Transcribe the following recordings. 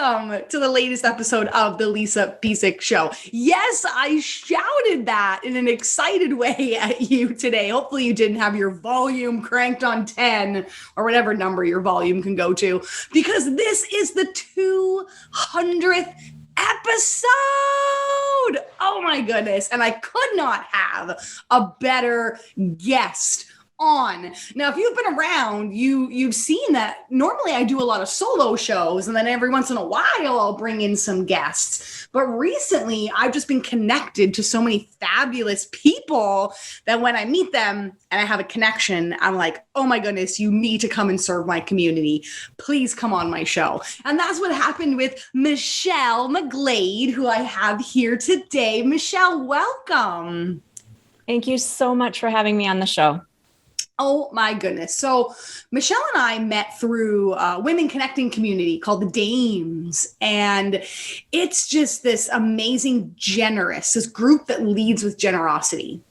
welcome to the latest episode of the Lisa Pezik Show. Yes, I shouted that in an excited way at you today. Hopefully you didn't have your volume cranked on 10 or whatever number your volume can go to, because this is the 200th episode. Oh my goodness. And I could not have a better guest on. Now, if you've been around, you've seen that normally I do a lot of solo shows, and then every once in a while I'll bring in some guests. But recently I've just been connected to so many fabulous people that when I meet them and I have a connection, I'm like, oh my goodness, you need to come and serve my community. Please come on my show. And that's what happened with Michelle McGlade, who I have here today. Michelle, welcome. Thank you so much for having me on the show. Oh my goodness. So Michelle and I met through a women connecting community called the Dames. And it's just this amazing, this group that leads with generosity.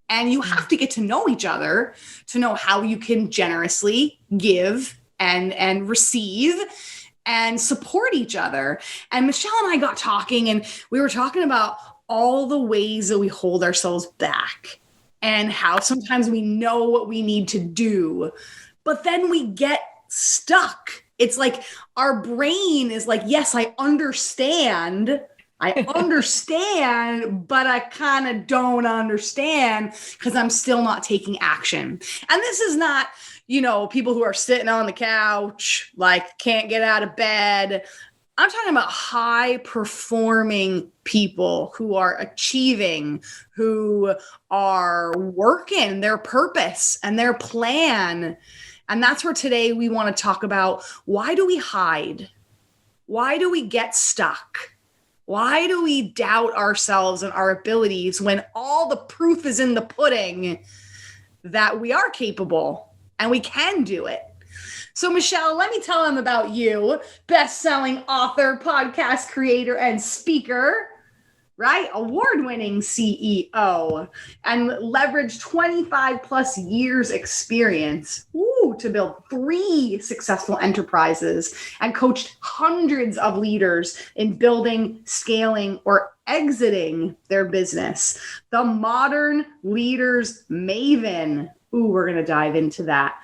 And you have to get to know each other to know how you can generously give and receive and support each other. And Michelle and I got talking, and we were talking about all the ways that we hold ourselves back. And how sometimes we know what we need to do, but then we get stuck. It's like our brain is like, yes, I understand, but I kind of don't understand because I'm still not taking action. And this is not, people who are sitting on the couch, like can't get out of bed. I'm talking about high performing people who are achieving, who are working their purpose and their plan. And that's where today we want to talk about, why do we hide? Why do we get stuck? Why do we doubt ourselves and our abilities when all the proof is in the pudding that we are capable and we can do it? So Michelle, let me tell them about you. Best-selling author, podcast creator, and speaker, right? Award-winning CEO, and leveraged 25 plus years experience to build 3 successful enterprises and coached hundreds of leaders in building, scaling, or exiting their business. The Modern Leaders Maven. Ooh, we're going to dive into that.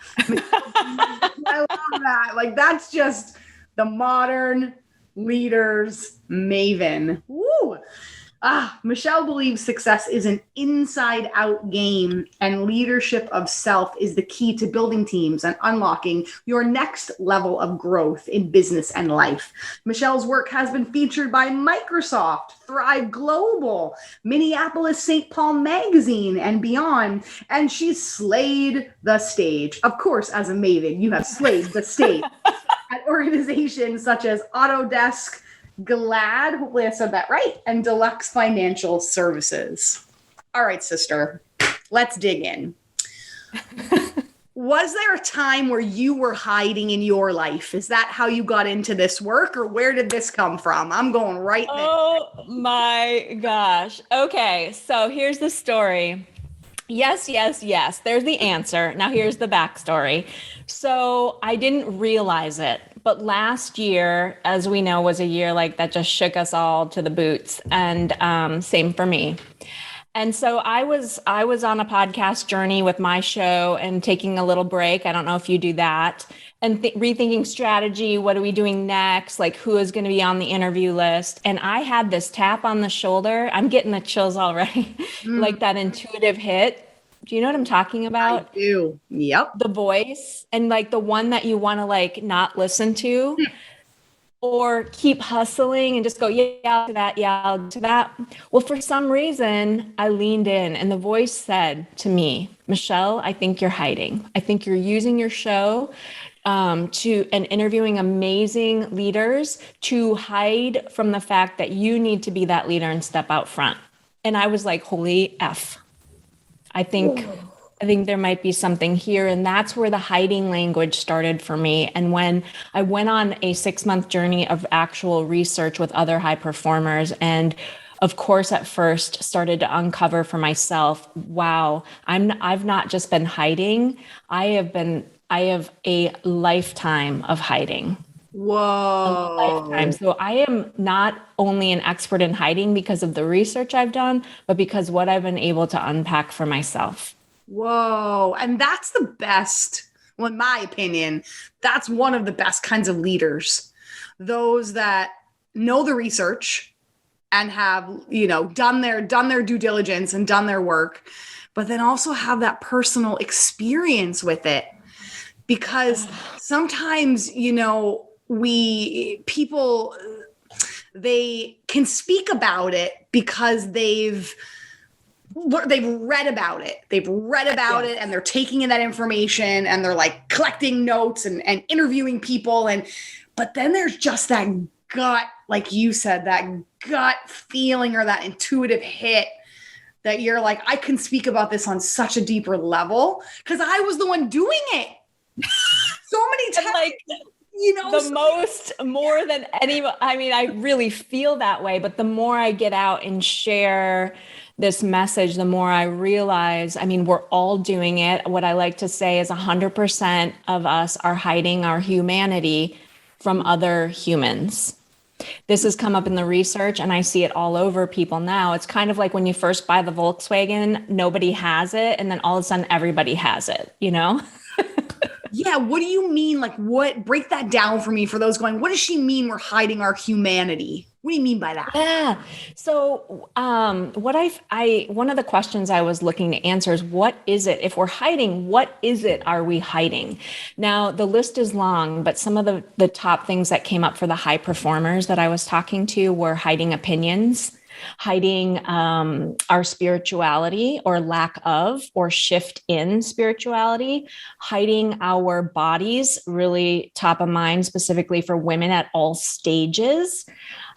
I love that. Like, that's just the Modern Leaders Maven. Woo! Michelle believes success is an inside-out game, and leadership of self is the key to building teams and unlocking your next level of growth in business and life. Michelle's work has been featured by Microsoft, Thrive Global, Minneapolis St. Paul Magazine, and beyond, and she's slayed the stage. Of course, as a Maven, you have slayed the stage at organizations such as Autodesk, Glad, hopefully I said that right, and Deluxe Financial Services. All right, sister, let's dig in. Was there a time where you were hiding in your life? Is that how you got into this work, or where did this come from? I'm going right there. Oh my gosh. Okay, so here's the story. Yes. There's the answer. Now here's the backstory. So I didn't realize it, but last year, as we know, was a year like that just shook us all to the boots, and same for me. And so I was on a podcast journey with my show and taking a little break. I don't know if you do that, and rethinking strategy. What are we doing next? Like, who is going to be on the interview list? And I had this tap on the shoulder. I'm getting the chills already, like that intuitive hit. Do you know what I'm talking about? I do. Yep. The voice, and like the one that you want to like not listen to or keep hustling and just go, yeah, to that, yeah, to that. Well, for some reason, I leaned in, and the voice said to me, Michelle, I think you're hiding. I think you're using your show and interviewing amazing leaders to hide from the fact that you need to be that leader and step out front. And I was like, holy F. I think there might be something here. And that's where the hiding language started for me. And when I went on a 6-month journey of actual research with other high performers, and of course, at first started to uncover for myself, wow, I've not just been hiding. I have a lifetime of hiding. lifetime. Whoa. So I am not only an expert in hiding because of the research I've done, but because what I've been able to unpack for myself. Whoa. And that's the best, well, in my opinion, that's one of the best kinds of leaders. Those that know the research and have, done their due diligence and done their work, but then also have that personal experience with it. Because sometimes, people, they can speak about it because they've read about it. They've read about it and they're taking in that information and they're like collecting notes and interviewing people. But then there's just that gut, like you said, that gut feeling or that intuitive hit that you're like, I can speak about this on such a deeper level because I was the one doing it. So many times, like, more than anyone. I mean, I really feel that way, but the more I get out and share this message, the more I realize, I mean, we're all doing it. What I like to say is 100% of us are hiding our humanity from other humans. This has come up in the research and I see it all over people now. It's kind of like when you first buy the Volkswagen, nobody has it. And then all of a sudden everybody has it, Yeah. What do you mean? Like break that down for me for those going, what does she mean we're hiding our humanity? What do you mean by that? Yeah. So one of the questions I was looking to answer is, what is it? If we're hiding, what is it are we hiding? Now, the list is long, but some of the top things that came up for the high performers that I was talking to were hiding opinions, hiding our spirituality or lack of or shift in spirituality, hiding our bodies, really top of mind, specifically for women at all stages,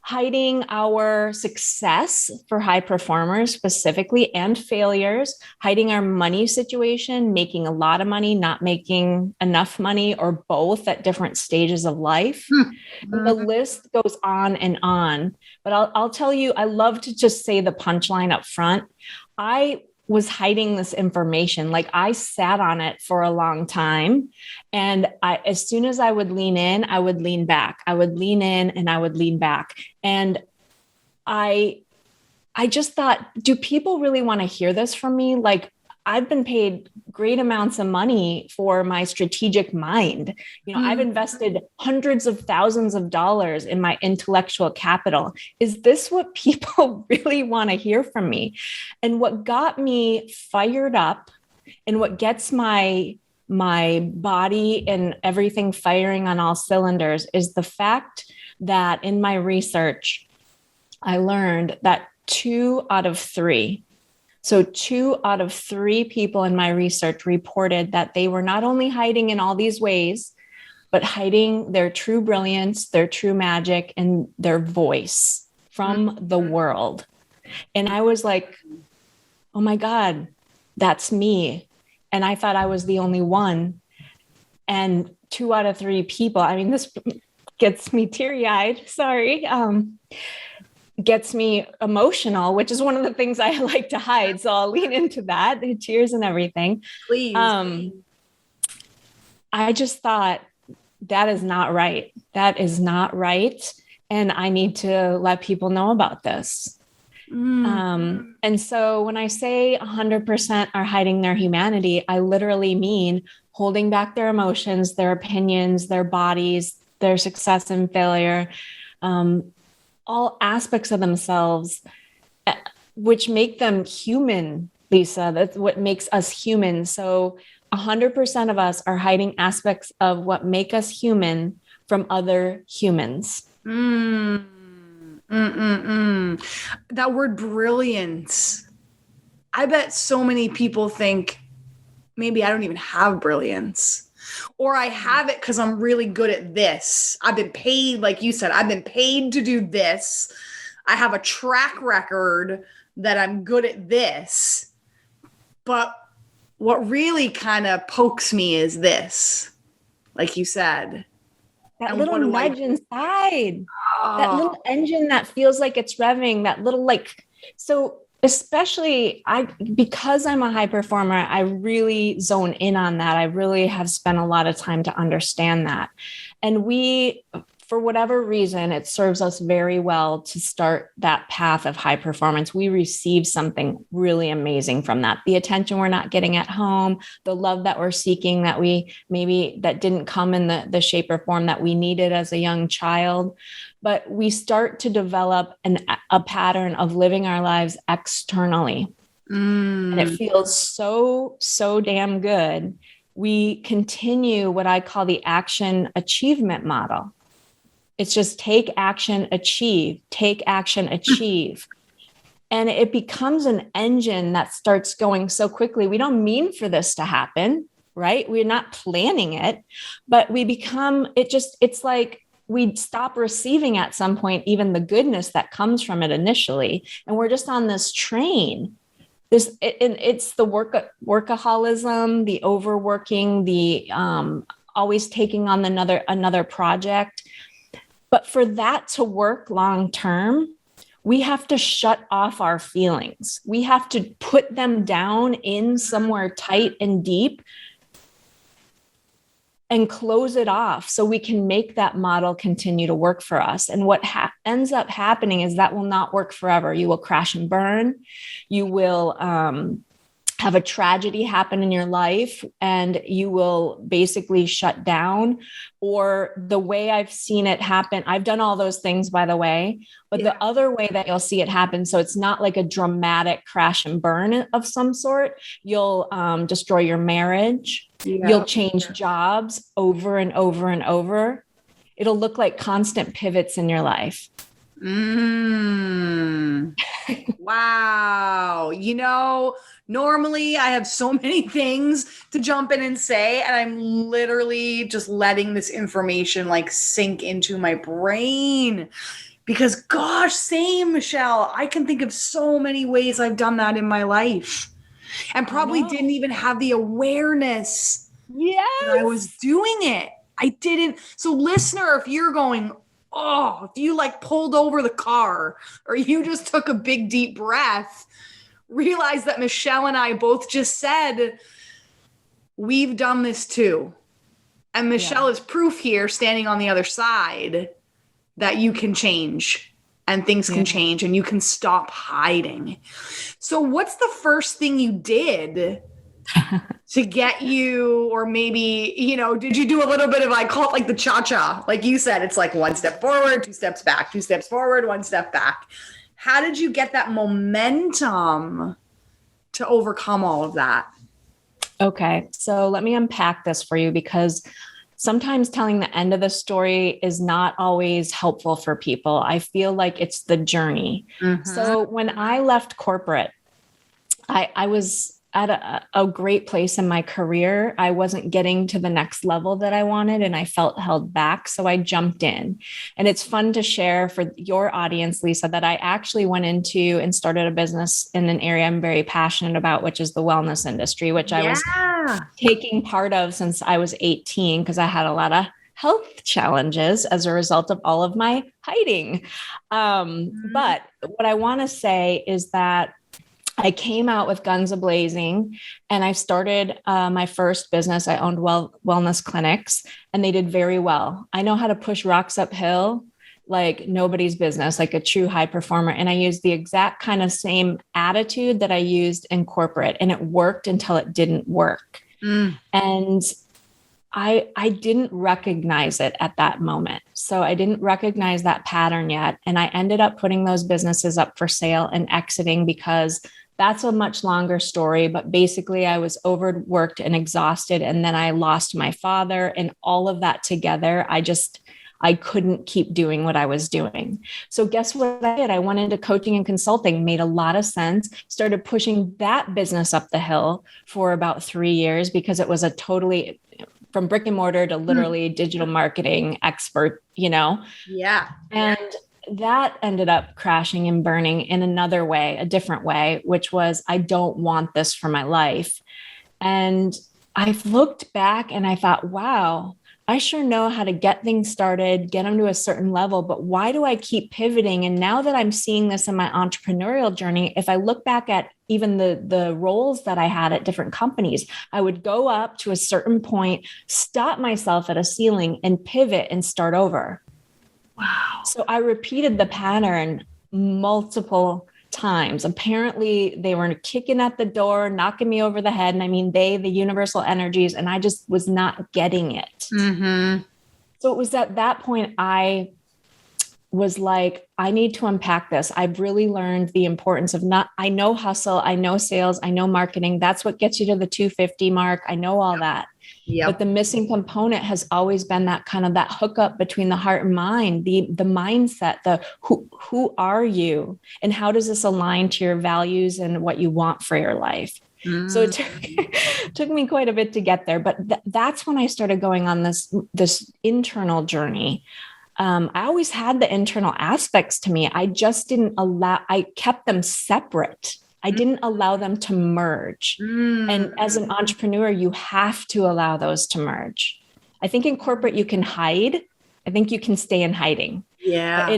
hiding our success for high performers specifically and failures, hiding our money situation, making a lot of money, not making enough money, or both at different stages of life. And the list goes on and on. But I'll tell you, I love to just say the punchline up front. I was hiding this information. Like I sat on it for a long time. And as soon as I would lean in, I would lean back. I would lean in and I would lean back. And I just thought, do people really want to hear this from me? Like, I've been paid great amounts of money for my strategic mind. I've invested hundreds of thousands of dollars in my intellectual capital. Is this what people really want to hear from me? And what got me fired up and what gets my body and everything firing on all cylinders is the fact that in my research, I learned that 2 out of 3 people in my research reported that they were not only hiding in all these ways, but hiding their true brilliance, their true magic, and their voice from the world. And I was like, oh my God, that's me. And I thought I was the only one. And 2 out of 3 people, I mean, this gets me teary-eyed, sorry. Gets me emotional, which is one of the things I like to hide. So I'll lean into that, the tears and everything. Please. I just thought that is not right. That is not right. And I need to let people know about this. And so when I say 100% are hiding their humanity, I literally mean holding back their emotions, their opinions, their bodies, their success and failure, all aspects of themselves, which make them human, Lisa. That's what makes us human. So 100% of us are hiding aspects of what make us human from other humans. That word brilliance. I bet so many people think maybe I don't even have brilliance. Or I have it because I'm really good at this. I've been paid, like you said, I've been paid to do this. I have a track record that I'm good at this. But what really kind of pokes me is this, like you said. That little nudge inside. That little engine that feels like it's revving, that little so especially because I'm a high performer, I really zone in on that. I really have spent a lot of time to understand that. And for whatever reason, it serves us very well to start that path of high performance. We receive something really amazing from that. The attention we're not getting at home, the love that we're seeking that that didn't come in the shape or form that we needed as a young child. But we start to develop a pattern of living our lives externally. And it feels so, so damn good. We continue what I call the action achievement model. It's just take action, achieve, take action, achieve. And it becomes an engine that starts going so quickly. We don't mean for this to happen, right? We're not planning it, but it's like we stop receiving at some point, even the goodness that comes from it initially. And we're just on this train. It's the workaholism, the overworking, the always taking on another project. But for that to work long term, we have to shut off our feelings. We have to put them down in somewhere tight and deep and close it off so we can make that model continue to work for us. And what ends up happening is that will not work forever. You will crash and burn. You will have a tragedy happen in your life and you will basically shut down. Or the way I've seen it happen, I've done all those things, by the way, but the other way that you'll see it happen, so it's not like a dramatic crash and burn of some sort. You'll destroy your marriage. You'll change jobs over and over and over. It'll look like constant pivots in your life. Wow. Normally I have so many things to jump in and say, and I'm literally just letting this information like sink into my brain because gosh, same, Michelle. I can think of so many ways I've done that in my life and probably didn't even have the awareness that I was doing it. I didn't. So listener, if you're going, if you like pulled over the car or you just took a big deep breath, realize that Michelle and I both just said, we've done this too. And Michelle is proof here standing on the other side that you can change and things can change and you can stop hiding. So what's the first thing you did to get you, or maybe, did you do a little bit of, I call it like the cha-cha, like you said, it's like 1 step forward, 2 steps back, 2 steps forward, 1 step back. How did you get that momentum to overcome all of that? Okay, so let me unpack this for you because sometimes telling the end of the story is not always helpful for people. I feel like it's the journey. So when I left corporate, I was at a great place in my career. I wasn't getting to the next level that I wanted and I felt held back. So I jumped in. And it's fun to share for your audience, Lisa, that I actually went into and started a business in an area I'm very passionate about, which is the wellness industry, which I was taking part of since I was 18 because I had a lot of health challenges as a result of all of my hiding. But what I want to say is that I came out with guns a-blazing and I started my first business. I owned wellness clinics and they did very well. I know how to push rocks uphill like nobody's business, like a true high performer. And I used the exact kind of same attitude that I used in corporate and it worked until it didn't work. And I didn't recognize it at that moment. So I didn't recognize that pattern yet. And I ended up putting those businesses up for sale and exiting because that's a much longer story, but basically I was overworked and exhausted. And then I lost my father and all of that together. I couldn't keep doing what I was doing. So guess what I did? I went into coaching and consulting, made a lot of sense, started pushing that business up the hill for about 3 years because it was a totally from brick and mortar to literally digital marketing expert, Yeah. And that ended up crashing and burning in another way, a different way, which was, I don't want this for my life. And I've looked back and I thought, wow, I sure know how to get things started, get them to a certain level, but why do I keep pivoting? And now that I'm seeing this in my entrepreneurial journey, if I look back at even the roles that I had at different companies, I would go up to a certain point, stop myself at a ceiling and pivot and start over. Wow. So I repeated the pattern multiple times. Apparently they were kicking at the door, knocking me over the head. And I mean, the universal energies, and I just was not getting it. Mm-hmm. So it was at that point, I was like, I need to unpack this. I've really learned the importance of I know hustle, I know sales, I know marketing. That's what gets you to the 250 mark. I know all that. Yep. But the missing component has always been that kind of that hookup between the heart and mind, the mindset, the who are you and how does this align to your values and what you want for your life? So it took me quite a bit to get there, but that's when I started going on this internal journey. I always had the internal aspects to me. I just I kept them separate. I didn't allow them to merge. And as an entrepreneur, you have to allow those to merge. I think in corporate, you can hide. I think you can stay in hiding. Yeah. But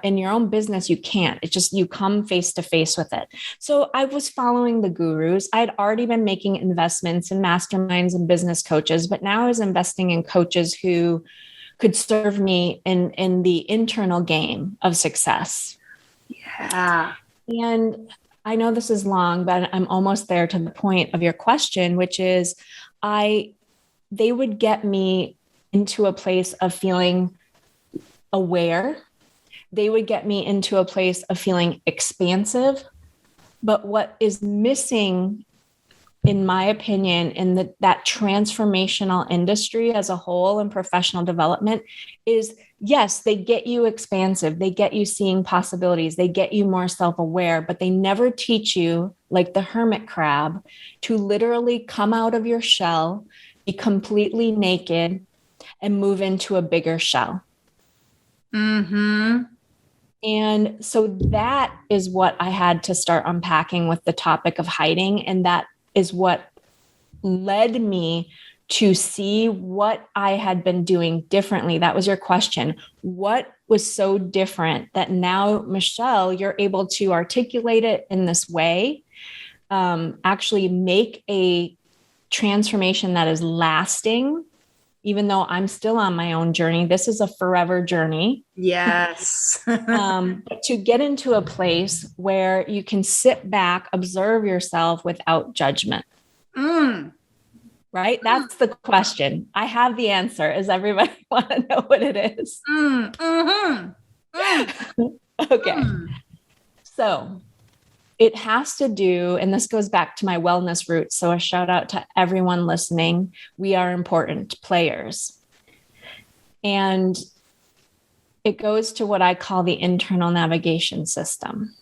in your own business, you can't. It's just, you come face to face with it. So I was following the gurus. I had already been making investments in masterminds and business coaches, but now I was investing in coaches who could serve me in the internal game of success. Yeah. And I know this is long, but I'm almost there to the point of your question, which is they would get me into a place of feeling aware. They would get me into a place of feeling expansive. But what is missing, in my opinion, in that transformational industry as a whole and professional development is, yes, they get you expansive. They get you seeing possibilities. They get you more self-aware, but they never teach you, like the hermit crab, to literally come out of your shell, be completely naked, and move into a bigger shell. Mm-hmm. And so that is what I had to start unpacking with the topic of hiding. And that is what led me to see what I had been doing differently. That was your question. What was so different that now, Michelle, you're able to articulate it in this way, actually make a transformation that is lasting, even though I'm still on my own journey. This is a forever journey. Yes. But to get into a place where you can sit back, observe yourself without judgment. Right? That's the question. I have the answer. Does everybody want to know what it is? Okay. So it has to do, and this goes back to my wellness roots. So a shout out to everyone listening. We are important players. And it goes to what I call the internal navigation system.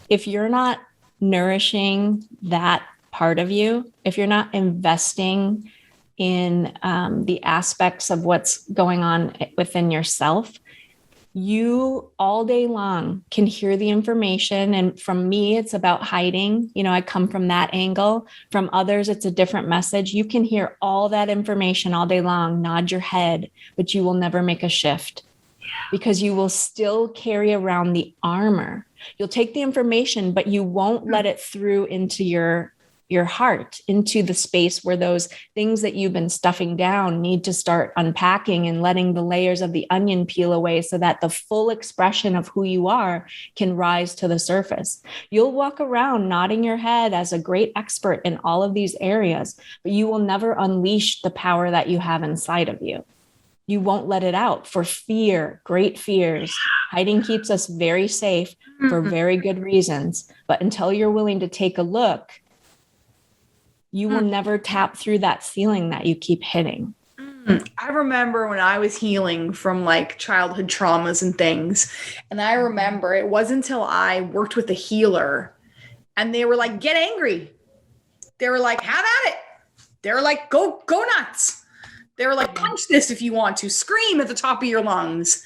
If you're not nourishing that part of you, if you're not investing in the aspects of what's going on within yourself, you all day long can hear the information. And from me, it's about hiding. I come from that angle. From others, it's a different message. You can hear all that information all day long, nod your head, but you will never make a shift because you will still carry around the armor. You'll take the information, but you won't let it through into your heart, into the space where those things that you've been stuffing down need to start unpacking and letting the layers of the onion peel away so that the full expression of who you are can rise to the surface. You'll walk around nodding your head as a great expert in all of these areas, but you will never unleash the power that you have inside of you. You won't let it out for fear, great fears. Hiding keeps us very safe for very good reasons. But until you're willing to take a look, you will never tap through that ceiling that you keep hitting. I remember when I was healing from like childhood traumas and things. And I remember it wasn't until I worked with a healer and they were like, get angry. They were like, have at it. They were like, go nuts. They were like, punch this if you want to, scream at the top of your lungs.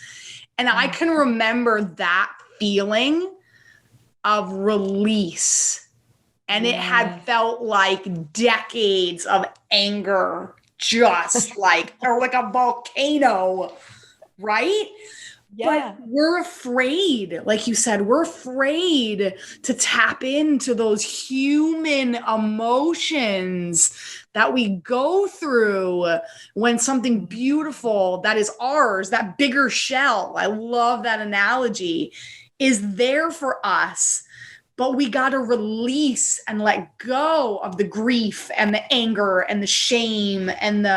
And I can remember that feeling of release. And it had felt like decades of anger just like, or like a volcano, right? Yeah. But we're afraid, like you said, we're afraid to tap into those human emotions that we go through when something beautiful that is ours, that bigger shell, I love that analogy, is there for us. But we got to release and let go of the grief and the anger and the shame and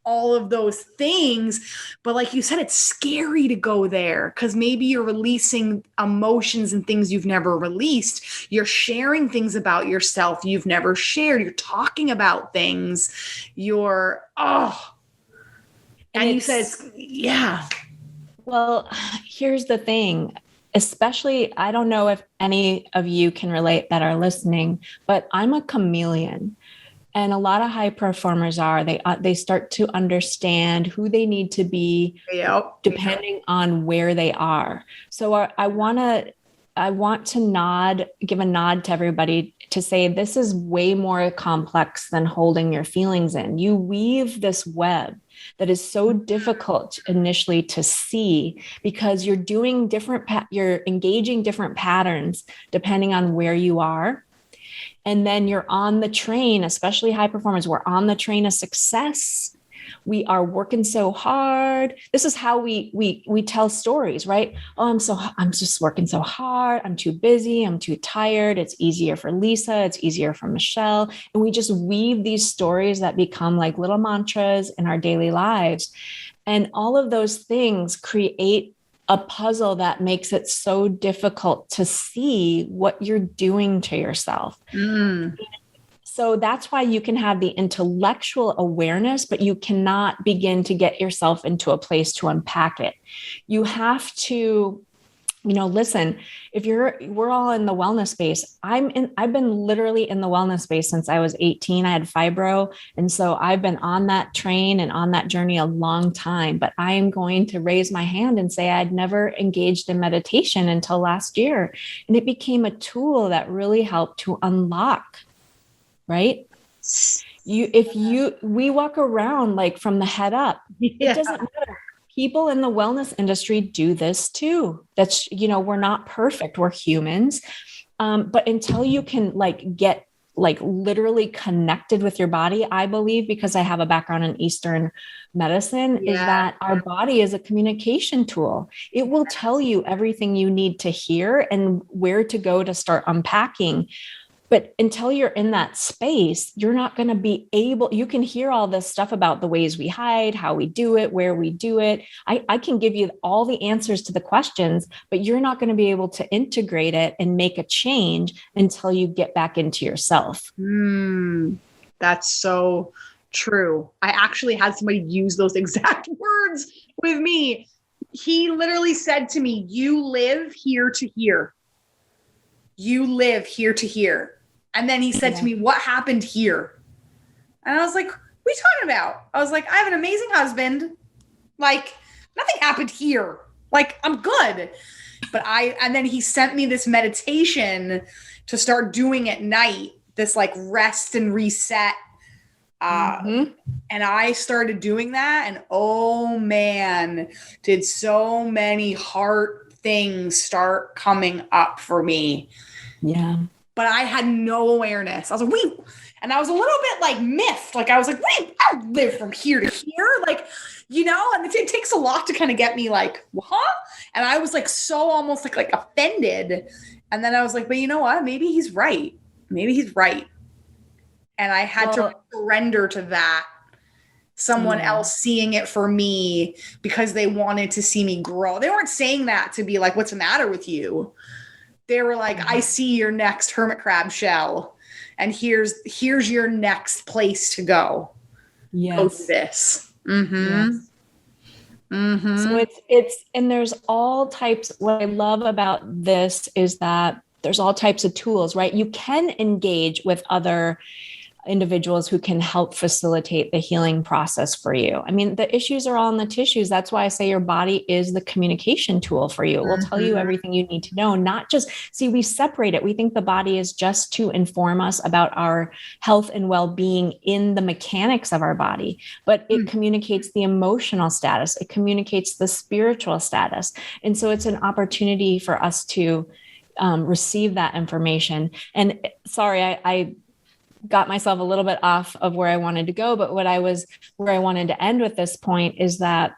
all of those things. But like you said, it's scary to go there because maybe you're releasing emotions and things you've never released. You're sharing things about yourself you've never shared. You're talking about things. And you said, yeah. Well, here's the thing. Especially, I don't know if any of you can relate that are listening, but I'm a chameleon. And a lot of high performers they start to understand who they need to be depending on where they are. So I want to give a nod to everybody to say this is way more complex than holding your feelings in. You weave this web that is so difficult initially to see because you're doing you're engaging different patterns depending on where you are. And then you're on the train, especially high performers, we're on the train of success. We are working so hard. This is how we tell stories, right? Oh, I'm just working so hard. I'm too busy. I'm too tired. It's easier for Lisa. It's easier for Michelle. And we just weave these stories that become like little mantras in our daily lives. And all of those things create a puzzle that makes it so difficult to see what you're doing to yourself. So that's why you can have the intellectual awareness, but you cannot begin to get yourself into a place to unpack it. You have to, listen, we're all in the wellness space. I've been literally in the wellness space since I was 18. I had fibro. And so I've been on that train and on that journey a long time, but I am going to raise my hand and say I'd never engaged in meditation until last year. And it became a tool that really helped to unlock, right? We walk around like from the head up, it doesn't matter. People in the wellness industry do this too. That's, we're not perfect. We're humans. But until you can get literally connected with your body, I believe, because I have a background in Eastern medicine, is that our body is a communication tool. It will tell you everything you need to hear and where to go to start unpacking. But until you're in that space, you're not going to be able, you can hear all this stuff about the ways we hide, how we do it, where we do it. I can give you all the answers to the questions, but you're not going to be able to integrate it and make a change until you get back into yourself. That's so true. I actually had somebody use those exact words with me. He literally said to me, you live here to here. You live here to here. And then he said to me, what happened here? And I was like, what are you talking about? I was like, I have an amazing husband. Like, nothing happened here. Like, I'm good. And then he sent me this meditation to start doing at night, this like rest and reset. And I started doing that. And oh man, did so many heart things start coming up for me. Yeah. But I had no awareness. I was like, wait. And I was a little bit like miffed. Like I was like, wait, I don't live from here to here. Like, and it takes a lot to kind of get me like, huh? And I was like, so almost like offended. And then I was like, but you know what? Maybe he's right. Maybe he's right. And I had to surrender to that. Someone else seeing it for me because they wanted to see me grow. They weren't saying that to be like, what's the matter with you? They were like, I see your next hermit crab shell and here's your next place to go. Yes. Go to this. Yes. So and there's all types. What I love about this is that there's all types of tools, right? You can engage with other individuals who can help facilitate the healing process for you. I mean, the issues are all in the tissues. That's why I say your body is the communication tool for you. It will tell you everything you need to know, not just see, we separate it. We think the body is just to inform us about our health and well-being in the mechanics of our body, but it communicates the emotional status. It communicates the spiritual status. And so it's an opportunity for us to receive that information. And sorry, I got myself a little bit off of where I wanted to go, but where I wanted to end with this point is that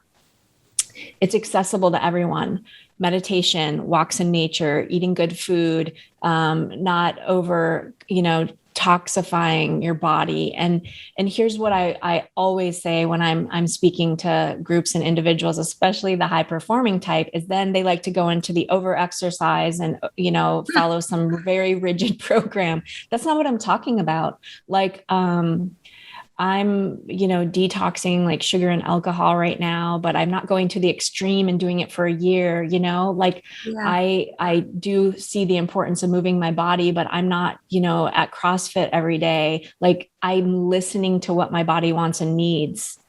it's accessible to everyone. Meditation, walks in nature, eating good food, not over, toxifying your body. And here's what I always say when I'm speaking to groups and individuals, especially the high performing type, is then they like to go into the over exercise and, follow some very rigid program. That's not what I'm talking about. Like, I'm, detoxing like sugar and alcohol right now, but I'm not going to the extreme and doing it for a year, I do see the importance of moving my body, but I'm not, at CrossFit every day. Like, I'm listening to what my body wants and needs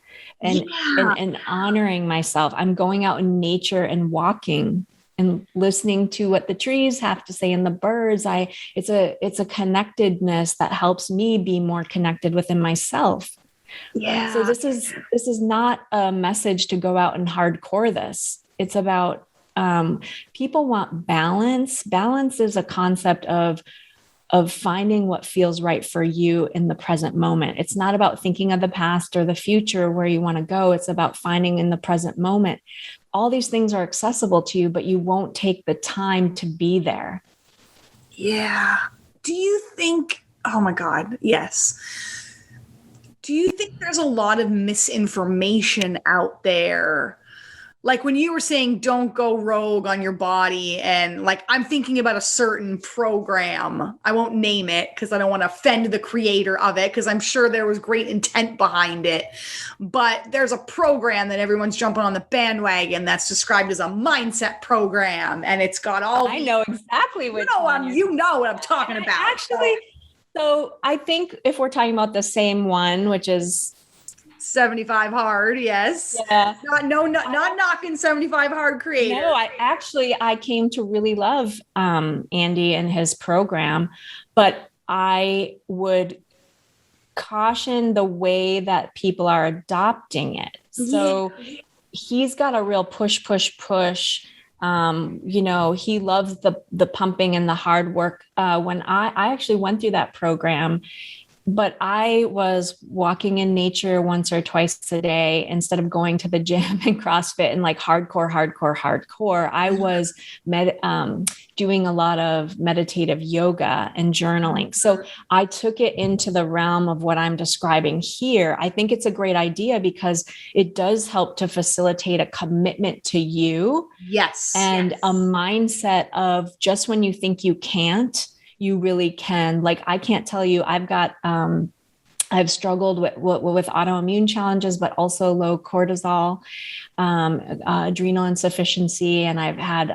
and honoring myself. I'm going out in nature and walking and listening to what the trees have to say and the birds. It's a connectedness that helps me be more connected within myself. Yeah. So this is not a message to go out and hardcore this. It's about people want balance. Balance is a concept of finding what feels right for you in the present moment. It's not about thinking of the past or the future where you want to go. It's about finding in the present moment. All these things are accessible to you, but you won't take the time to be there. Yeah. Do you think, oh my God, yes. Do you think there's a lot of misinformation out there? Like when you were saying, don't go rogue on your body. And like, I'm thinking about a certain program. I won't name it because I don't want to offend the creator of it, because I'm sure there was great intent behind it. But there's a program that everyone's jumping on the bandwagon that's described as a mindset program. And it's got all. I know exactly what you know what I'm talking about. Actually, so I think if we're talking about the same one, which is 75 hard, yes. Yeah. Not knocking 75 hard creator. No, I came to really love Andy and his program, but I would caution the way that people are adopting it. So he's got a real push. He loves the pumping and the hard work. When I actually went through that program, but I was walking in nature once or twice a day instead of going to the gym and CrossFit and like hardcore. I was doing a lot of meditative yoga and journaling. So I took it into the realm of what I'm describing here. I think it's a great idea because it does help to facilitate a commitment to you. Yes. And a mindset of just when you think you can't, you really can. Like, I can't tell you, I've struggled with autoimmune challenges, but also low cortisol, adrenal insufficiency. And I've had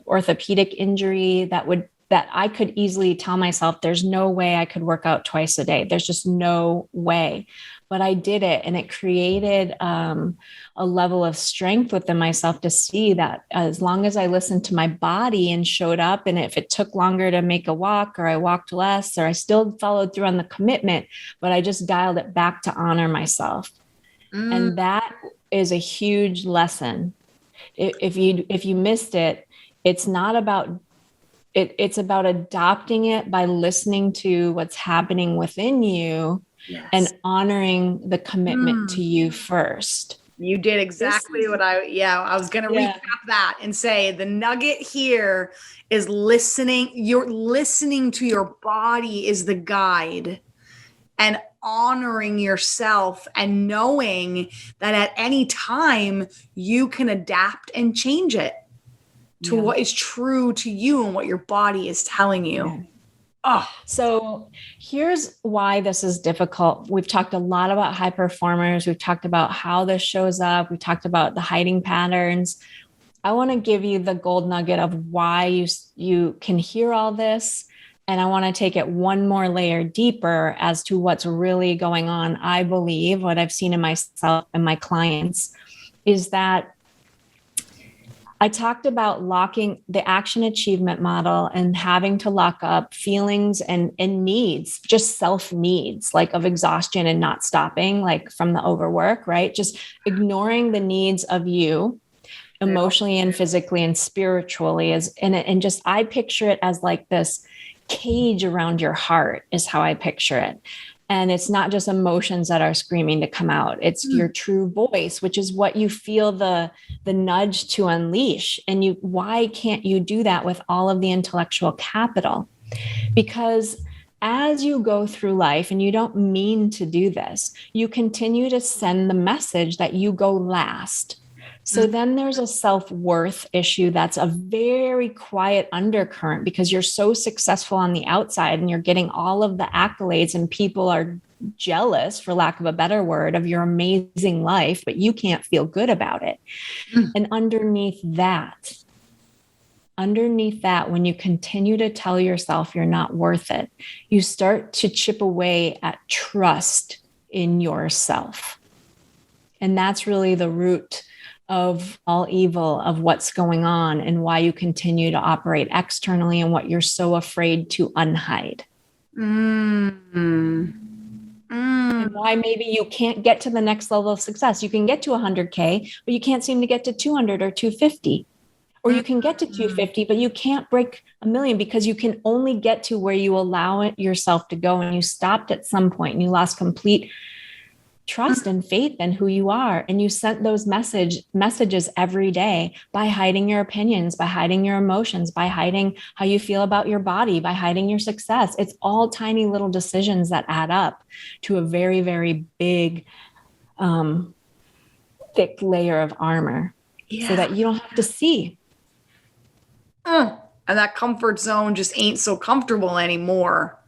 orthopedic injury that I could easily tell myself, there's no way I could work out twice a day. There's just no way. But I did it, and it created a level of strength within myself to see that as long as I listened to my body and showed up, and if it took longer to make a walk or I walked less, or I still followed through on the commitment, but I just dialed it back to honor myself. And that is a huge lesson. If you missed it, it's not about it. It's about adopting it by listening to what's happening within you. Yes. And honoring the commitment to you first. You did exactly what I was going to recap that and say the nugget here is listening. You're listening to your body is the guide, and honoring yourself and knowing that at any time you can adapt and change it to what is true to you and what your body is telling you. Yeah. Oh, so here's why this is difficult. We've talked a lot about high performers. We've talked about how this shows up. We talked about the hiding patterns. I want to give you the gold nugget of why you can hear all this, And I want to take it one more layer deeper as to what's really going on. I believe what I've seen in myself and my clients is that I talked about locking the action achievement model and having to lock up feelings and needs, just self needs, like of exhaustion and not stopping, like from the overwork, right? Just ignoring the needs of you emotionally and physically and spiritually and just, I picture it as like this cage around your heart is how I picture it. And it's not just emotions that are screaming to come out. It's your true voice, which is what you feel the nudge to unleash. And why can't you do that with all of the intellectual capital? Because as you go through life, and you don't mean to do this, you continue to send the message that you go last. So then there's a self-worth issue that's a very quiet undercurrent because you're so successful on the outside and you're getting all of the accolades and people are jealous, for lack of a better word, of your amazing life, but you can't feel good about it. And underneath that, when you continue to tell yourself you're not worth it, you start to chip away at trust in yourself. And that's really the root of all evil, of what's going on and why you continue to operate externally and what you're so afraid to unhide. And why maybe you can't get to the next level of success. You can get to 100K, but you can't seem to get to 200 or 250. Or you can get to 250, but you can't break 1 million because you can only get to where you allow it yourself to go. And you stopped at some point and you lost complete trust and faith in who you are. And you sent those messages every day by hiding your opinions, by hiding your emotions, by hiding how you feel about your body, by hiding your success. It's all tiny little decisions that add up to a very, very big, thick layer of armor so that you don't have to see. And that comfort zone just ain't so comfortable anymore.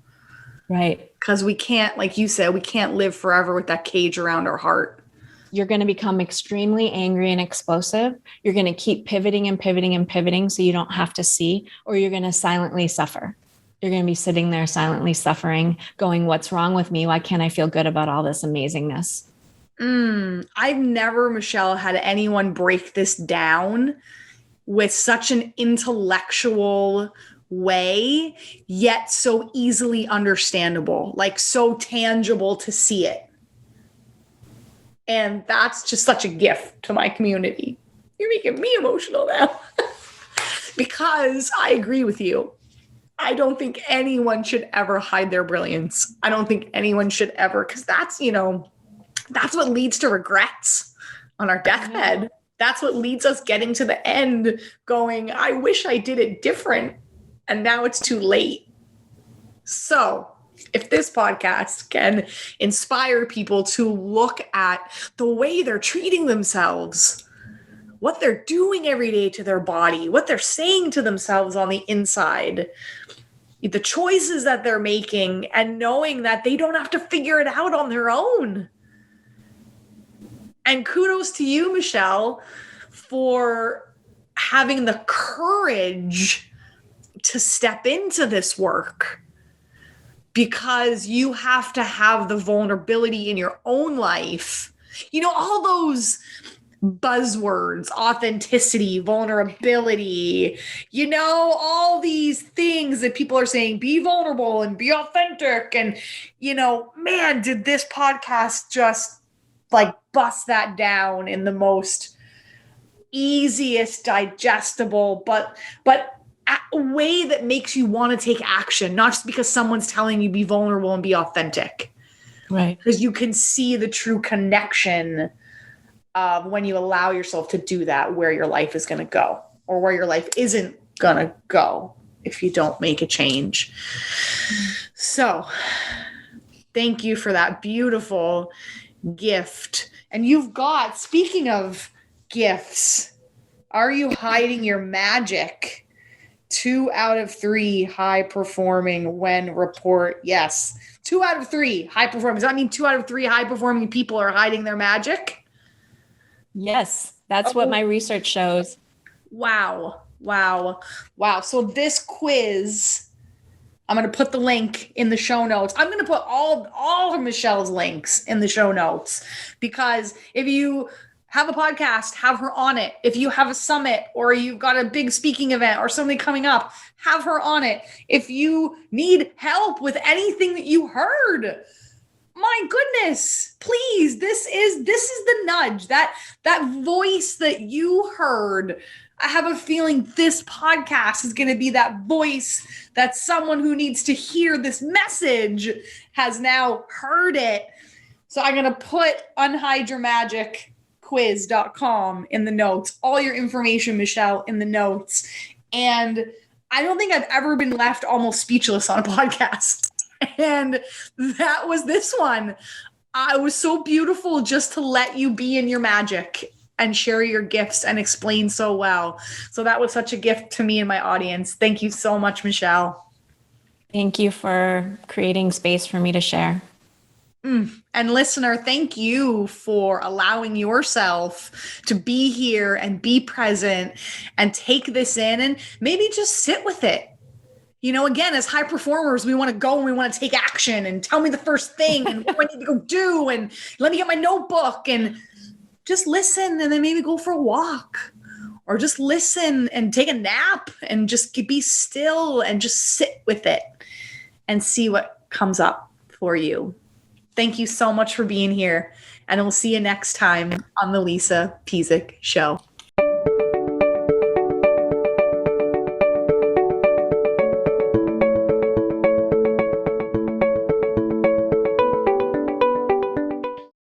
Right. Because we can't, like you said, we can't live forever with that cage around our heart. You're going to become extremely angry and explosive. You're going to keep pivoting and pivoting and pivoting so you don't have to see, or you're going to silently suffer. You're going to be sitting there silently suffering, going, what's wrong with me? Why can't I feel good about all this amazingness? I've never, Michelle, had anyone break this down with such an intellectual way, yet so easily understandable, like so tangible to see it. And that's just such a gift to my community. You're making me emotional now. Because I agree with you. I don't think anyone should ever hide their brilliance. I don't think anyone should ever, because that's what leads to regrets on our deathbed. That's what leads us getting to the end going, I wish I did it different. And now it's too late. So if this podcast can inspire people to look at the way they're treating themselves, what they're doing every day to their body, what they're saying to themselves on the inside, the choices that they're making, and knowing that they don't have to figure it out on their own. And kudos to you, Michelle, for having the courage to step into this work, because you have to have the vulnerability in your own life. You know, all those buzzwords, authenticity, vulnerability, you know, all these things that people are saying, be vulnerable and be authentic. And, you know, man, did this podcast just like bust that down in the most easiest, digestible, but a way that makes you want to take action, not just because someone's telling you be vulnerable and be authentic. Right. Because you can see the true connection of when you allow yourself to do that, where your life is going to go, or where your life isn't going to go if you don't make a change. So thank you for that beautiful gift. And you've got, speaking of gifts, are you hiding your magic? 2 out of 3 high performing when report. Yes. 2 out of 3 high performing. Does that mean 2 out of 3 high performing people are hiding their magic? Yes. That's what my research shows. Wow. So this quiz I'm going to put the link in the show notes. I'm going to put all of Michelle's links in the show notes, because if you have a podcast, have her on it. If you have a summit or you've got a big speaking event or something coming up, have her on it. If you need help with anything that you heard, my goodness, please, this is the nudge, that voice that you heard. I have a feeling this podcast is going to be that voice that someone who needs to hear this message has now heard it. So I'm going to put unhideyourmagicquiz.com in the notes, all your information, Michelle, in the notes. And I don't think I've ever been left almost speechless on a podcast. And that was this one. It was so beautiful just to let you be in your magic and share your gifts and explain so well. So that was such a gift to me and my audience. Thank you so much, Michelle. Thank you for creating space for me to share. And listener, thank you for allowing yourself to be here and be present and take this in and maybe just sit with it. You know, again, as high performers, we want to go and we want to take action and tell me the first thing and what do I need to go do and let me get my notebook and just listen, and then maybe go for a walk, or just listen and take a nap and just be still and just sit with it and see what comes up for you. Thank you so much for being here, and we'll see you next time on the Lisa Pezik Show.